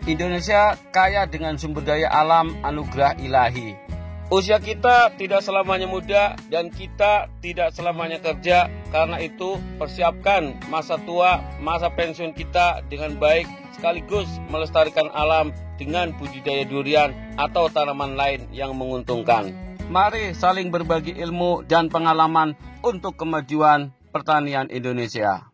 Indonesia kaya dengan sumber daya alam anugerah ilahi. Usia kita tidak selamanya muda dan kita tidak selamanya kerja. Karena itu persiapkan masa tua, masa pensiun kita dengan baik, sekaligus melestarikan alam dengan budidaya durian atau tanaman lain yang menguntungkan. Mari saling berbagi ilmu dan pengalaman untuk kemajuan pertanian Indonesia.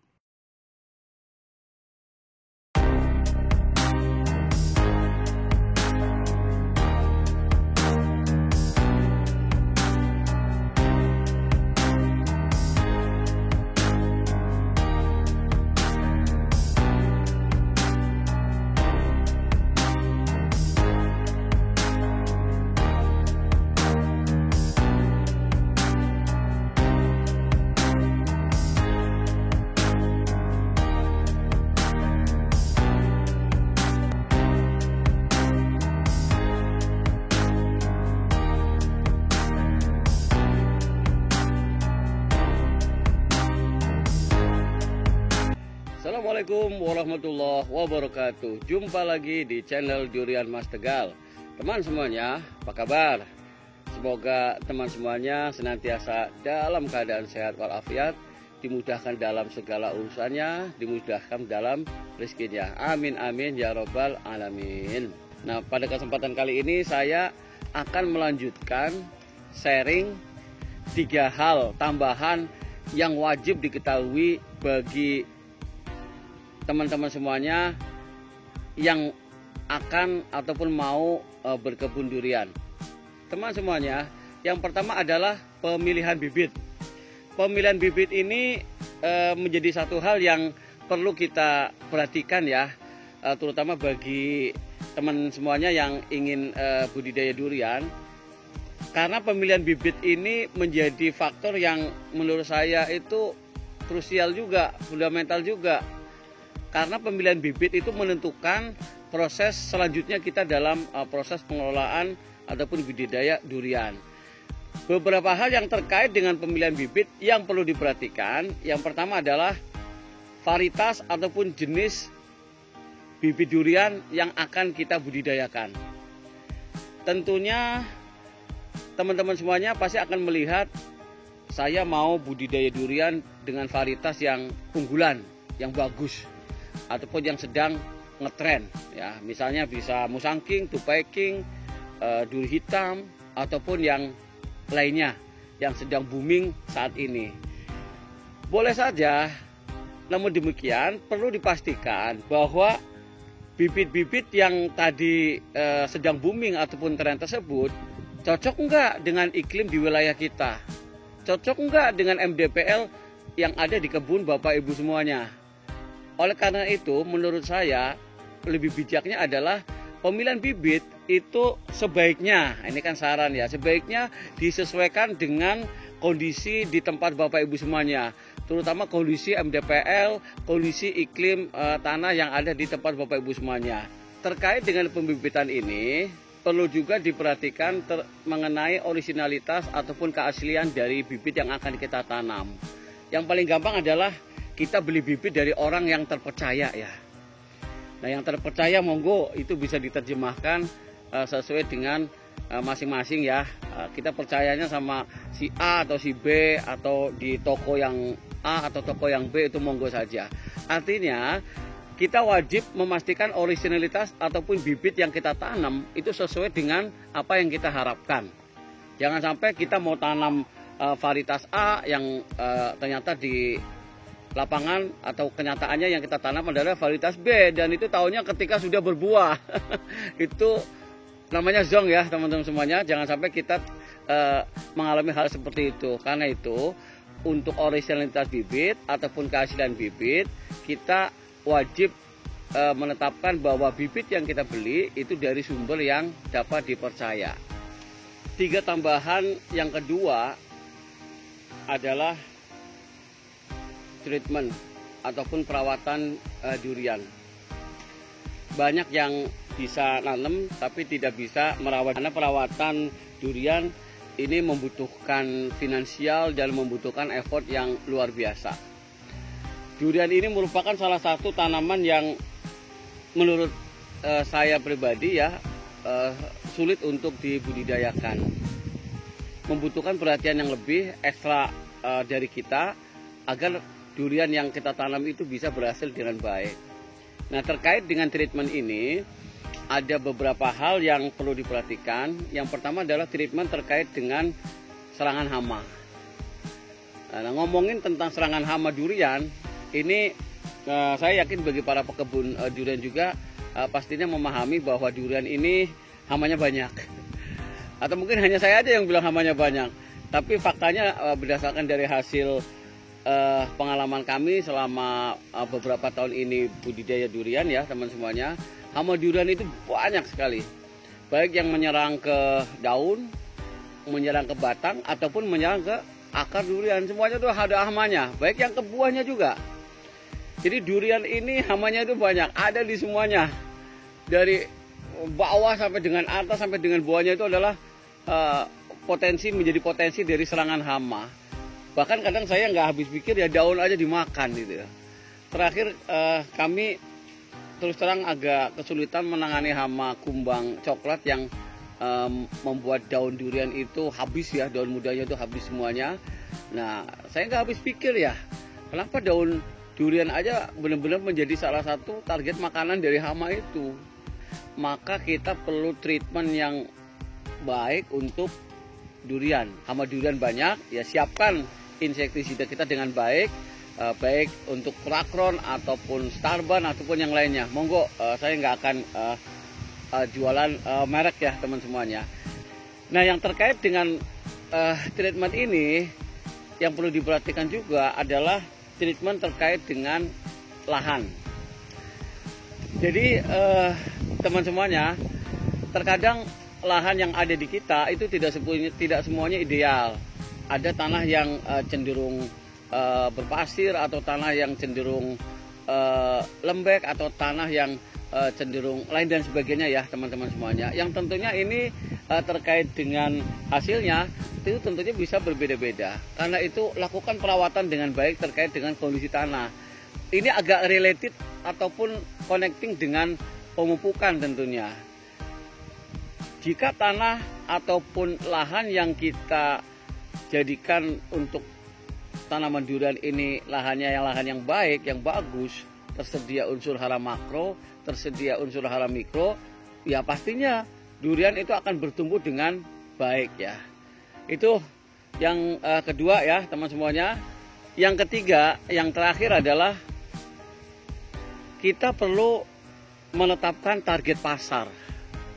Assalamualaikum warahmatullahi wabarakatuh. Jumpa lagi di channel Durian Mas Tegal. Teman semuanya, apa kabar? Semoga teman semuanya senantiasa dalam keadaan sehat walafiat, dimudahkan dalam segala urusannya, dimudahkan dalam rezekinya. Amin amin ya robbal alamin. Nah, pada kesempatan kali ini saya akan melanjutkan sharing 3 hal tambahan yang wajib diketahui bagi teman-teman semuanya yang akan ataupun mau berkebun durian. Teman semuanya, yang pertama adalah pemilihan bibit. Pemilihan bibit ini menjadi satu hal yang perlu kita perhatikan ya, terutama bagi teman semuanya yang ingin budidaya durian. Karena pemilihan bibit ini menjadi faktor yang menurut saya itu krusial juga, fundamental juga. Karena pemilihan bibit itu menentukan proses selanjutnya kita dalam proses pengelolaan ataupun budidaya durian. Beberapa hal yang terkait dengan pemilihan bibit yang perlu diperhatikan. Yang pertama adalah varietas ataupun jenis bibit durian yang akan kita budidayakan. Tentunya teman-teman semuanya pasti akan melihat saya mau budidaya durian dengan varietas yang unggulan, yang bagus, ataupun yang sedang ngetren ya, misalnya bisa musangking, tupai-king, duri hitam, ataupun yang lainnya yang sedang booming saat ini. Boleh saja, namun demikian perlu dipastikan bahwa bibit-bibit yang tadi sedang booming ataupun tren tersebut cocok enggak dengan iklim di wilayah kita, cocok enggak dengan MDPL yang ada di kebun Bapak Ibu semuanya. Oleh karena itu, menurut saya lebih bijaknya adalah pemilihan bibit itu sebaiknya, ini kan saran ya, sebaiknya disesuaikan dengan kondisi di tempat Bapak Ibu semuanya, terutama kondisi MDPL, kondisi iklim tanah yang ada di tempat Bapak Ibu semuanya. Terkait dengan pembibitan ini, perlu juga diperhatikan mengenai originalitas ataupun keaslian dari bibit yang akan kita tanam. Yang paling gampang adalah kita beli bibit dari orang yang terpercaya ya. Nah, yang terpercaya monggo itu bisa diterjemahkan sesuai dengan masing-masing ya. Kita percayanya sama si A atau si B atau di toko yang A atau toko yang B, itu monggo saja. Artinya kita wajib memastikan originalitas ataupun bibit yang kita tanam itu sesuai dengan apa yang kita harapkan. Jangan sampai kita mau tanam varietas A yang ternyata di lapangan atau kenyataannya yang kita tanam adalah varietas B, dan itu tahunnya ketika sudah berbuah. Itu namanya zonk ya teman-teman semuanya. Jangan sampai kita mengalami hal seperti itu. Karena itu untuk originalitas bibit ataupun keaslian bibit, kita wajib menetapkan bahwa bibit yang kita beli itu dari sumber yang dapat dipercaya. 3 tambahan yang kedua adalah treatment ataupun perawatan durian. Banyak yang bisa nanam tapi tidak bisa merawat, karena perawatan durian ini membutuhkan finansial dan membutuhkan effort yang luar biasa. Durian ini merupakan salah satu tanaman yang menurut saya pribadi ya sulit untuk dibudidayakan, membutuhkan perhatian yang lebih ekstra dari kita agar durian yang kita tanam itu bisa berhasil dengan baik. Nah, terkait dengan treatment ini ada beberapa hal yang perlu diperhatikan. Yang pertama adalah treatment terkait dengan serangan hama. Nah, ngomongin tentang serangan hama durian ini, saya yakin bagi para pekebun durian juga pastinya memahami bahwa durian ini hamanya banyak. Atau mungkin hanya saya aja yang bilang hamanya banyak. Tapi faktanya berdasarkan dari hasil pengalaman kami selama beberapa tahun ini budidaya durian ya teman semuanya, hama durian itu banyak sekali. Baik yang menyerang ke daun, menyerang ke batang, ataupun menyerang ke akar durian. Semuanya itu ada hamanya, baik yang ke buahnya juga. Jadi durian ini hamanya itu banyak, ada di semuanya. Dari bawah sampai dengan atas sampai dengan buahnya itu adalah menjadi potensi dari serangan hama. Bahkan kadang saya nggak habis pikir ya daun aja dimakan gitu ya. Terakhir kami terus terang agak kesulitan menangani hama kumbang coklat yang membuat daun durian itu habis ya, daun mudanya itu habis semuanya. Nah, saya nggak habis pikir ya, kenapa daun durian aja benar-benar menjadi salah satu target makanan dari hama itu. Maka kita perlu treatment yang baik untuk durian. Hama durian banyak, ya siapkan insektisida kita dengan baik, baik untuk Prakron ataupun Starban ataupun yang lainnya. Monggo, saya nggak akan jualan merek ya teman semuanya. Nah, yang terkait dengan treatment ini yang perlu diperhatikan juga adalah treatment terkait dengan lahan. Jadi teman semuanya, terkadang lahan yang ada di kita itu tidak semuanya ideal. Ada tanah yang cenderung berpasir, atau tanah yang cenderung lembek, atau tanah yang cenderung lain dan sebagainya ya teman-teman semuanya. Yang tentunya ini terkait dengan hasilnya itu tentunya bisa berbeda-beda. Karena itu lakukan perawatan dengan baik terkait dengan kondisi tanah. Ini agak related ataupun connecting dengan pemupukan tentunya. Jika tanah ataupun lahan yang kita jadikan untuk tanaman durian ini lahan yang baik, yang bagus, tersedia unsur hara makro, tersedia unsur hara mikro, ya pastinya durian itu akan bertumbuh dengan baik ya. Itu yang kedua ya teman semuanya. Yang ketiga, yang terakhir adalah kita perlu menetapkan target pasar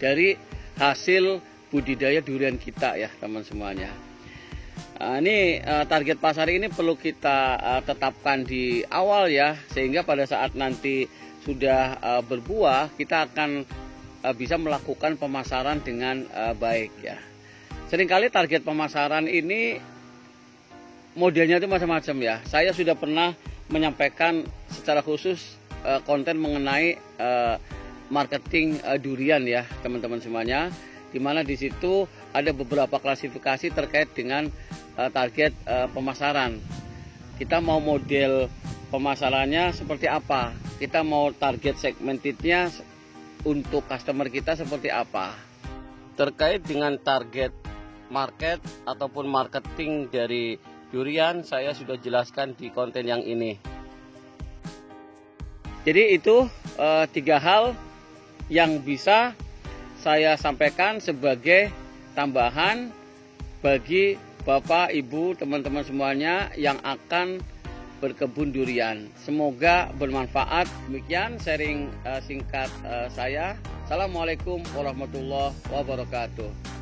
dari hasil budidaya durian kita ya teman semuanya. Ini target pasar ini perlu kita tetapkan di awal ya, sehingga pada saat nanti sudah berbuah kita akan bisa melakukan pemasaran dengan baik ya. Seringkali target pemasaran ini modelnya itu macam-macam ya. Saya sudah pernah menyampaikan secara khusus konten mengenai marketing durian ya teman-teman semuanya, di mana di situ ada beberapa klasifikasi terkait dengan target pemasaran. Kita mau model pemasarannya seperti apa, kita mau target segmentednya untuk customer kita seperti apa. Terkait dengan target market ataupun marketing dari durian, saya sudah jelaskan di konten yang ini. Jadi itu 3 hal yang bisa saya sampaikan sebagai tambahan bagi Bapak, Ibu, teman-teman semuanya yang akan berkebun durian. Semoga bermanfaat. Demikian sharing singkat saya. Assalamualaikum warahmatullahi wabarakatuh.